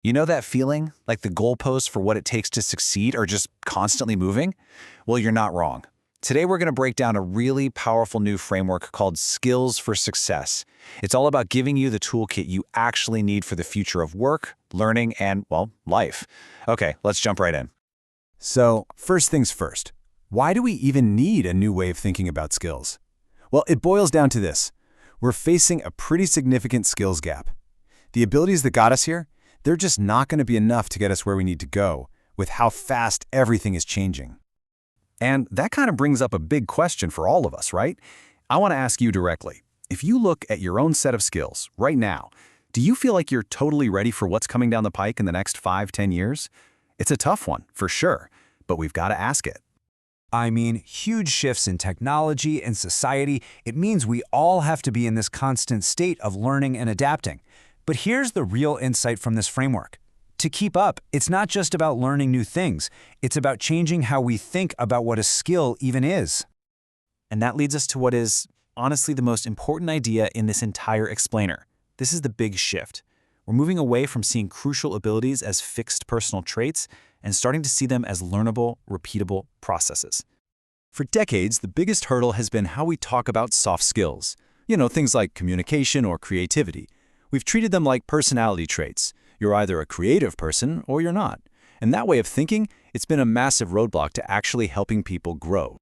You know that feeling, like the goalposts for what it takes to succeed are just constantly moving? Well, you're not wrong. Today, we're going to break down a really powerful new framework called Skills for Success. It's all about giving you the toolkit you actually need for the future of work, learning, and, well, life. Okay, let's jump right in. So, first things first, why do we even need a new way of thinking about skills? Well, it boils down to this. We're facing a pretty significant skills gap. The abilities that got us here, they're just not going to be enough to get us where we need to go, with how fast everything is changing. And that kind of brings up a big question for all of us, right? I want to ask you directly. If you look at your own set of skills right now, do you feel like you're totally ready for what's coming down the pike in the next 5-10 years? It's a tough one, for sure, but we've got to ask it. I mean, huge shifts in technology and society, it means we all have to be in this constant state of learning and adapting. But here's the real insight from this framework. To keep up, it's not just about learning new things, it's about changing how we think about what a skill even is. And that leads us to what is, honestly, the most important idea in this entire explainer. This is the big shift. We're moving away from seeing crucial abilities as fixed personal traits and starting to see them as learnable, repeatable processes. For decades, the biggest hurdle has been how we talk about soft skills. Things like communication or creativity. We've treated them like personality traits. You're either a creative person or you're not. And that way of thinking, it's been a massive roadblock to actually helping people grow.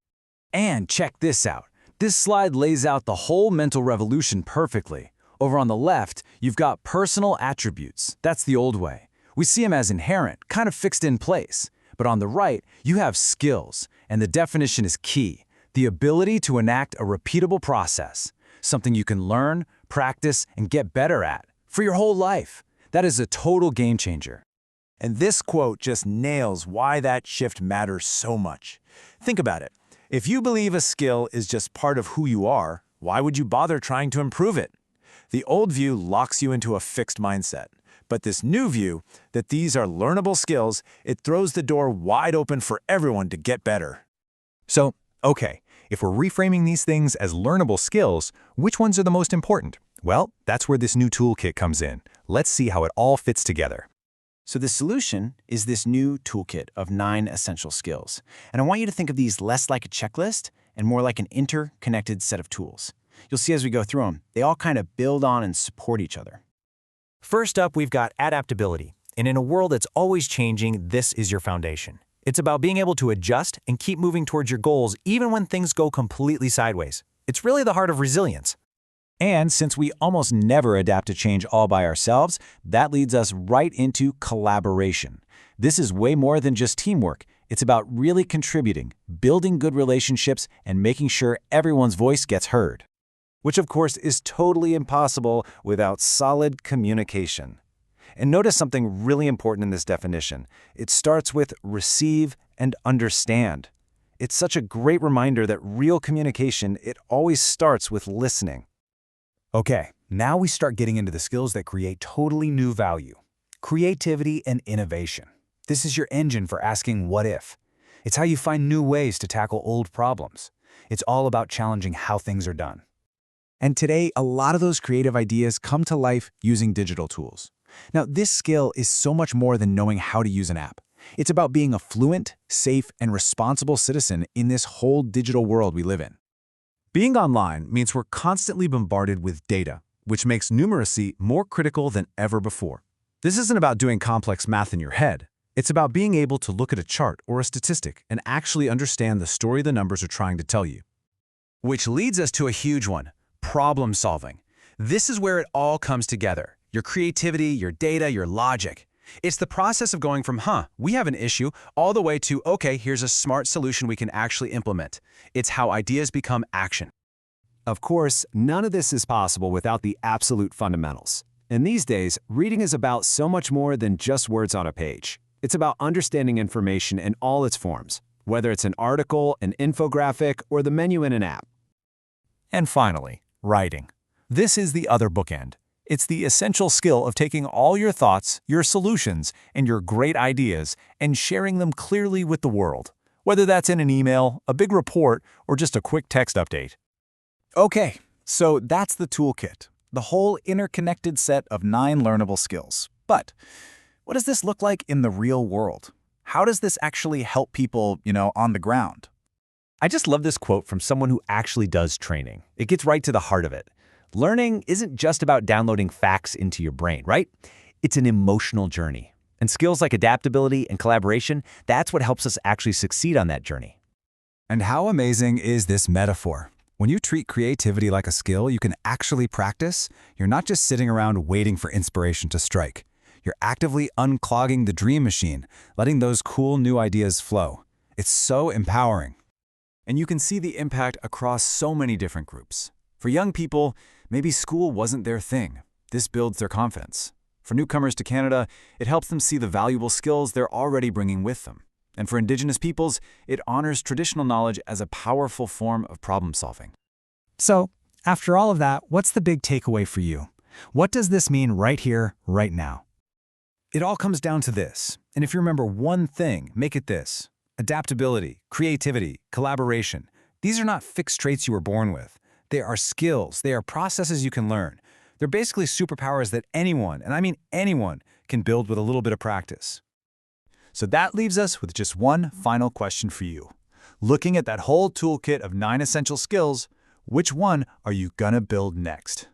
And check this out. This slide lays out the whole mental revolution perfectly. Over on the left, you've got personal attributes. That's the old way. We see them as inherent, kind of fixed in place. But on the right, you have skills, and the definition is key. The ability to enact a repeatable process, something you can learn, practice, and get better at for your whole life. That is a total game changer. And this quote just nails why that shift matters so much. Think about it. If you believe a skill is just part of who you are, why would you bother trying to improve it? The old view locks you into a fixed mindset. But this new view, that these are learnable skills, it throws the door wide open for everyone to get better. So, okay, if we're reframing these things as learnable skills, which ones are the most important? Well, that's where this new toolkit comes in. Let's see how it all fits together. So the solution is this new toolkit of 9 essential skills. And I want you to think of these less like a checklist and more like an interconnected set of tools. You'll see as we go through them, they all kind of build on and support each other. First up, we've got adaptability. And in a world that's always changing, this is your foundation. It's about being able to adjust and keep moving towards your goals even when things go completely sideways. It's really the heart of resilience. And since we almost never adapt to change all by ourselves, that leads us right into collaboration. This is way more than just teamwork. It's about really contributing, building good relationships, and making sure everyone's voice gets heard. Which, of course, is totally impossible without solid communication. And notice something really important in this definition. It starts with receive and understand. It's such a great reminder that real communication, it always starts with listening. Okay, now we start getting into the skills that create totally new value. Creativity and innovation. This is your engine for asking what if. It's how you find new ways to tackle old problems. It's all about challenging how things are done. And today, a lot of those creative ideas come to life using digital tools. Now, this skill is so much more than knowing how to use an app. It's about being a fluent, safe, and responsible citizen in this whole digital world we live in. Being online means we're constantly bombarded with data, which makes numeracy more critical than ever before. This isn't about doing complex math in your head. It's about being able to look at a chart or a statistic and actually understand the story the numbers are trying to tell you. Which leads us to a huge one, problem solving. This is where it all comes together. Your creativity, your data, your logic. It's the process of going from, we have an issue, all the way to, okay, here's a smart solution we can actually implement. It's how ideas become action. Of course, none of this is possible without the absolute fundamentals. And these days, reading is about so much more than just words on a page. It's about understanding information in all its forms, whether it's an article, an infographic, or the menu in an app. And finally, writing. This is the other bookend. It's the essential skill of taking all your thoughts, your solutions, and your great ideas and sharing them clearly with the world, whether that's in an email, a big report, or just a quick text update. Okay, so that's the toolkit, the whole interconnected set of 9 learnable skills. But what does this look like in the real world? How does this actually help people, on the ground? I just love this quote from someone who actually does training. It gets right to the heart of it. Learning isn't just about downloading facts into your brain, right? It's an emotional journey. And skills like adaptability and collaboration, that's what helps us actually succeed on that journey. And how amazing is this metaphor? When you treat creativity like a skill you can actually practice, you're not just sitting around waiting for inspiration to strike. You're actively unclogging the dream machine, letting those cool new ideas flow. It's so empowering. And you can see the impact across so many different groups. For young people, maybe school wasn't their thing. This builds their confidence. For newcomers to Canada, it helps them see the valuable skills they're already bringing with them. And for Indigenous peoples, it honors traditional knowledge as a powerful form of problem solving. So, after all of that, what's the big takeaway for you? What does this mean right here, right now? It all comes down to this. And if you remember one thing, make it this. Adaptability, creativity, collaboration. These are not fixed traits you were born with. They are skills. They are processes you can learn. They're basically superpowers that anyone, and I mean anyone, can build with a little bit of practice. So that leaves us with just one final question for you. Looking at that whole toolkit of 9 essential skills, which one are you gonna build next?